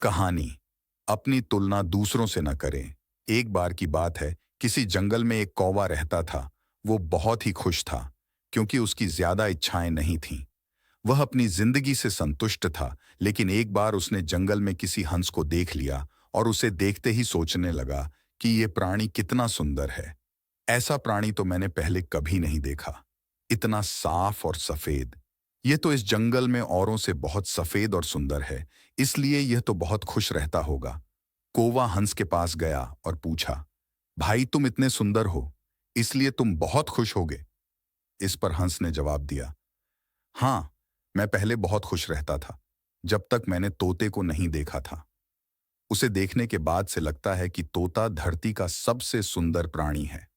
कहानी। अपनी तुलना दूसरों से न करें। एक बार की बात है, किसी जंगल में एक कौवा रहता था। वो बहुत ही खुश था, क्योंकि उसकी ज्यादा इच्छाएं नहीं थीं। वह अपनी जिंदगी से संतुष्ट था, लेकिन एक बार उसने जंगल में किसी हंस को देख लिया और उसे देखते ही सोचने लगा कि ये प्राणी कितना सुंदर है। ऐसा प्राणी तो मैंने पहले कभी नहीं देखा। इतना साफ और सफेद। ये तो इस जंगल में औरों से बहुत सफेद और सुंदर है, इसलिए यह तो बहुत खुश रहता होगा। कौवा हंस के पास गया और पूछा, भाई तुम इतने सुंदर हो, इसलिए तुम बहुत खुश होगे। इस पर हंस ने जवाब दिया, हाँ, मैं पहले बहुत खुश रहता था, जब तक मैंने तोते को नहीं देखा था। उसे देखने के बाद से लगता है कि तोता धरती का सबसे सुंदर प्राणी है।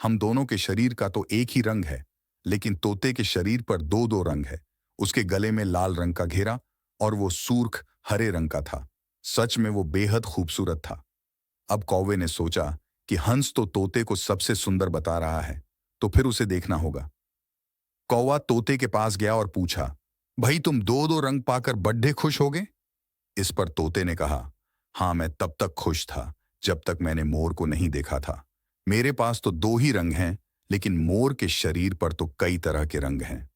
हम दोनों के शरीर का तो एक ही रंग है, लेकिन तोते के शरीर पर दो दो रंग है। उसके गले में लाल रंग का घेरा और वो सूर्ख हरे रंग का था। सच में वो बेहद खूबसूरत था। अब कौवे ने सोचा कि हंस तो तोते को सबसे सुंदर बता रहा है, तो फिर उसे देखना होगा। कौवा तोते के पास गया और पूछा, भाई तुम दो दो रंग पाकर बड्ढे खुश होगे। इस पर तोते ने कहा, हाँ, मैं तब तक खुश था जब तक मैंने मोर को नहीं देखा था। मेरे पास तो दो ही रंग हैं, लेकिन मोर के शरीर पर तो कई तरह के रंग हैं।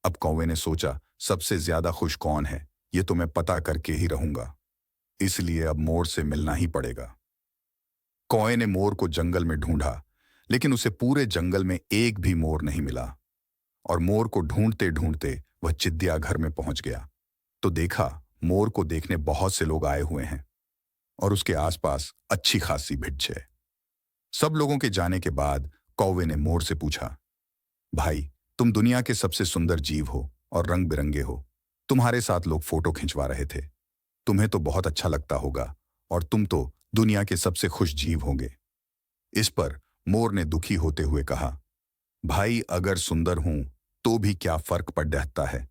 अब कौवे ने सोचा, सबसे ज्यादा खुश कौन है, ये तो मैं पता करके ही रहूंगा। इसलिए अब मोर से मिलना ही पड़ेगा। कौवे ने मोर को जंगल में ढूंढा, लेकिन उसे पूरे जंगल में एक भी मोर नहीं मिला। और मोर को ढूंढते ढूंढते वह चिड़िया घर में पहुंच गया, तो देखा मोर को देखने बहुत से लोग आए हुए हैं और उसके आसपास अच्छी खासी भिड़ है। सब लोगों के जाने के बाद कौवे ने मोर से पूछा, भाई तुम दुनिया के सबसे सुंदर जीव हो और रंग बिरंगे हो। तुम्हारे साथ लोग फोटो खिंचवा रहे थे। तुम्हें तो बहुत अच्छा लगता होगा और तुम तो दुनिया के सबसे खुश जीव होंगे। इस पर मोर ने दुखी होते हुए कहा, भाई अगर सुंदर हूं तो भी क्या फर्क पड़ जाता है।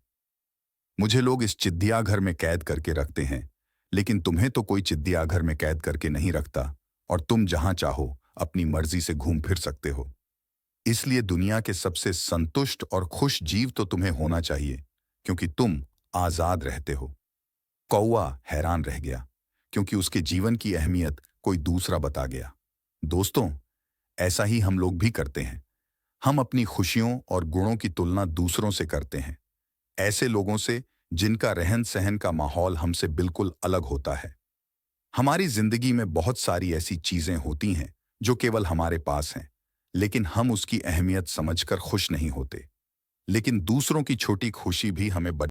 मुझे लोग इस चिड़िया घर में कैद करके रखते हैं, लेकिन तुम्हें तो कोई चिड़िया घर में कैद करके नहीं रखता और तुम जहां चाहो अपनी मर्जी से घूम फिर सकते हो। इसलिए दुनिया के सबसे संतुष्ट और खुश जीव तो तुम्हें होना चाहिए, क्योंकि तुम आजाद रहते हो। कौवा हैरान रह गया, क्योंकि उसके जीवन की अहमियत कोई दूसरा बता गया। दोस्तों, ऐसा ही हम लोग भी करते हैं। हम अपनी खुशियों और गुणों की तुलना दूसरों से करते हैं, ऐसे लोगों से जिनका रहन सहन का माहौल हमसे बिल्कुल अलग होता है। हमारी जिंदगी में बहुत सारी ऐसी चीजें होती हैं जो केवल हमारे पास हैं, लेकिन हम उसकी अहमियत समझकर खुश नहीं होते। लेकिन दूसरों की छोटी खुशी भी हमें